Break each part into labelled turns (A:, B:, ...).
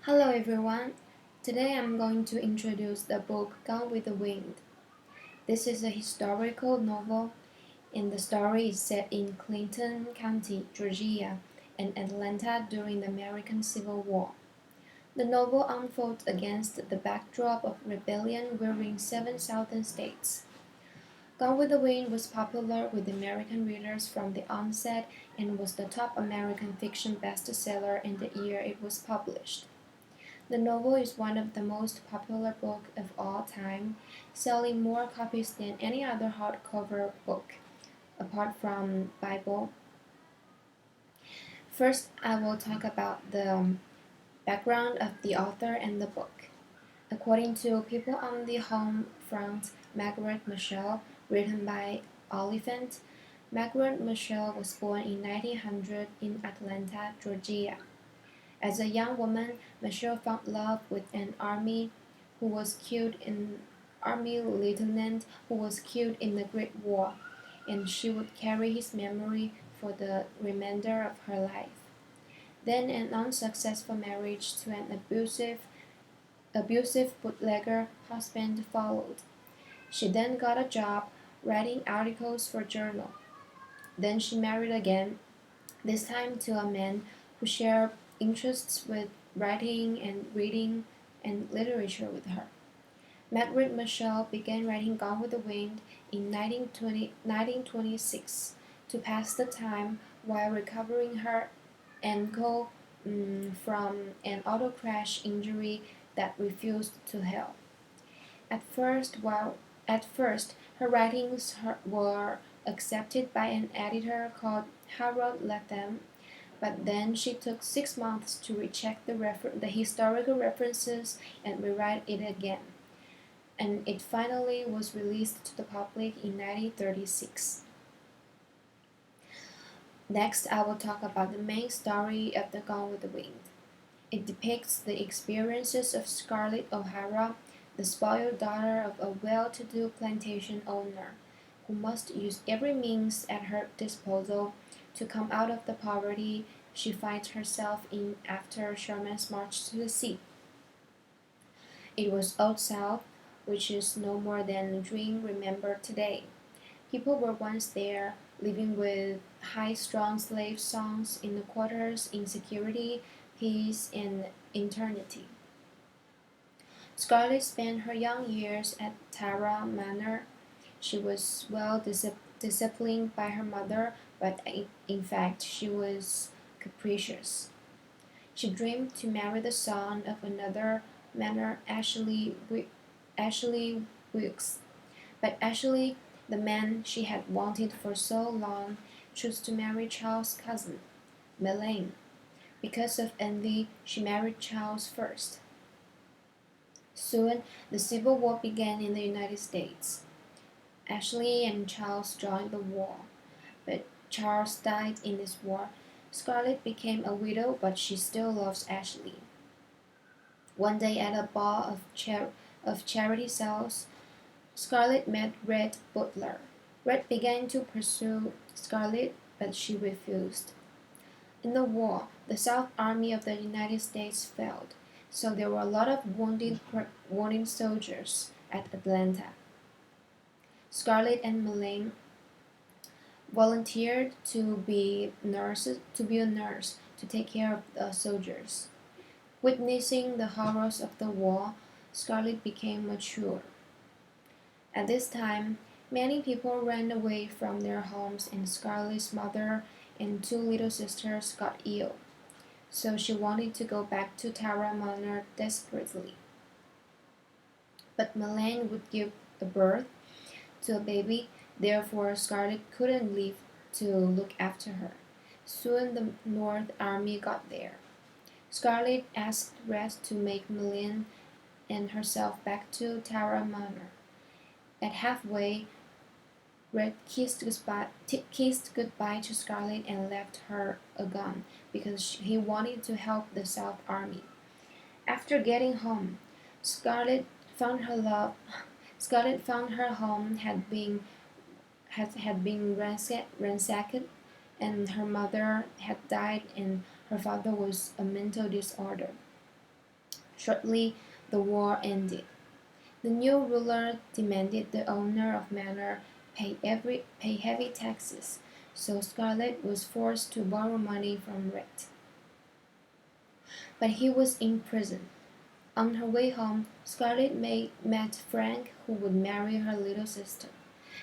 A: Hello everyone. Today I'm going to introduce the book Gone with the Wind. This is a historical novel, and the story is set in Clinton County, Georgia, and Atlanta during the American Civil War. The novel unfolds against the backdrop of rebellion rearing seven southern states. Gone with the Wind was popular with American readers from the onset and was the top American fiction bestseller in the year it was published. The novel is one of the most popular books of all time, selling more copies than any other hardcover book, apart from Bible. First, I will talk about the background of the author and the book. According to People on the Home Front, Margaret Mitchell, written by Oliphant, Margaret Mitchell was born in 1900 in Atlanta, Georgia. As a young woman, Michelle found love with an army lieutenant who was killed in the Great War, and she would carry his memory for the remainder of her life. Then an unsuccessful marriage to an abusive bootlegger husband followed. She then got a job writing articles for a journal. Then she married again, this time to a man who shared interests with writing and reading and literature with her. Margaret Mitchell began writing Gone with the Wind in 1926 to pass the time while recovering her ankle from an auto crash injury that refused to heal. At first, while at first her writings were accepted by an editor called Harold Latham, but then she took 6 months to recheck the historical references and rewrite it again, and it finally was released to the public in 1936. Next, I will talk about the main story of The Gone with the Wind. It depicts the experiences of Scarlett O'Hara, the spoiled daughter of a well-to-do plantation owner, who must use every means at her disposal to come out of the poverty she finds herself in after Sherman's march to the sea. It was Old South, which is no more than a dream remembered today. People were once there, living with high-strung slave songs in the quarters in security, peace, and eternity. Scarlett spent her young years at Tara Manor. She was well disciplined by her mother, but in fact she was capricious. She dreamed to marry the son of another manor, Ashley Wilkes. But Ashley, the man she had wanted for so long, chose to marry Charles' cousin, Melaine. Because of envy, she married Charles first. Soon, the Civil War began in the United States. Ashley and Charles joined the war, but Charles died in this war. Scarlett became a widow, but she still loves Ashley. One day at a ball of charity sales, Scarlett met Red Butler. Red began to pursue Scarlett, but she refused. In the war, the South Army of the United States failed, so there were a lot of wounded soldiers at Atlanta. Scarlett and Melaine volunteered to be a nurse to take care of the soldiers. Witnessing the horrors of the war, Scarlett became mature. At this time, many people ran away from their homes, and Scarlett's mother and two little sisters got ill, so she wanted to go back to Tara Manor desperately. But Melaine would give birth to a baby, therefore Scarlett couldn't leave to look after her. Soon the North Army got there. Scarlett asked Red to make Melaine and herself back to Tara Manor. At halfway, Red kissed goodbye to Scarlett and left her a gun because he wanted to help the South Army. After getting home, Scarlett found her love. Scarlett found her home had been ransacked, and her mother had died, and her father was a mental disorder. Shortly, the war ended. The new ruler demanded the owner of manor pay heavy taxes, so Scarlet was forced to borrow money from Red. But he was in prison. On her way home, Scarlet met Frank, who would marry her little sister.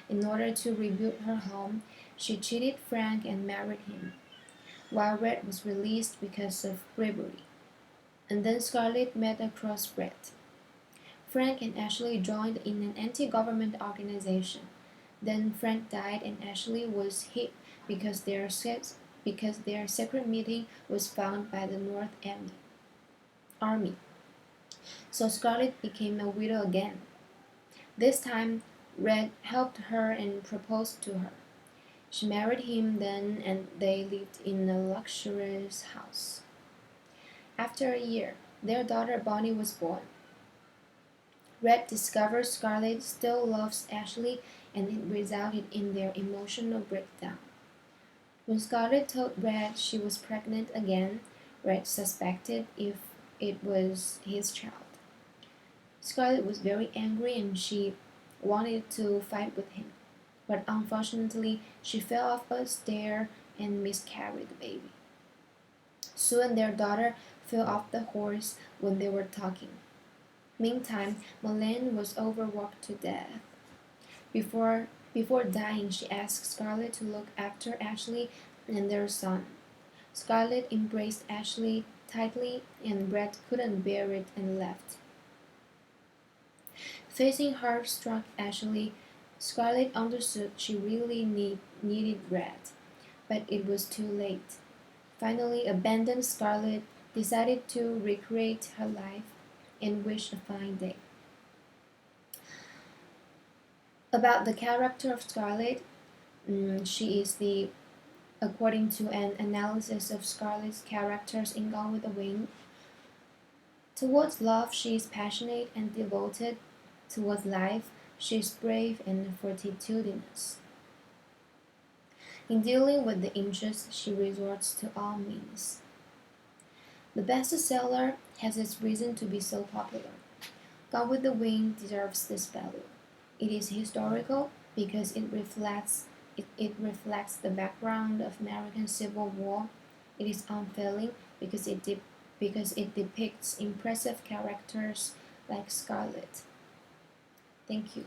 A: In order to rebuild her home, she cheated Frank and married him, while Red was released because of bribery. And then Scarlet met a crossbred. Frank and Ashley joined in an anti-government organization. Then Frank died and Ashley was hit because because their secret meeting was found by the North Army. So Scarlet became a widow again. This time, Red helped her and proposed to her. She married him then and they lived in a luxurious house. After a year, their daughter Bonnie was born. Red discovers Scarlet still loves Ashley and it resulted in their emotional breakdown. When Scarlet told Red she was pregnant again, Red suspected if it was his child. Scarlet was very angry and she wanted to fight with him, but unfortunately she fell off a stair and miscarried the baby. Soon their daughter fell off the horse when they were talking. Meantime, Malene was overworked to death. Before dying, she asked Scarlet to look after Ashley and their son. Scarlet embraced Ashley tightly, and Brett couldn't bear it and left. Facing heart-struck Ashley, Scarlet understood she really needed Brett, but it was too late. Finally, abandoned Scarlet decided to recreate her life and wish a fine day. About the character of Scarlet, she is the, according to an analysis of Scarlet's characters in Gone with the Wind, towards love she is passionate and devoted, towards life she is brave and fortitudinous. In dealing with the interests, she resorts to all means. The bestseller has its reason to be so popular. Gone with the Wind deserves this value. It is historical because it reflects the background of American Civil War. It is unfailing because because it depicts impressive characters like Scarlet. Thank you.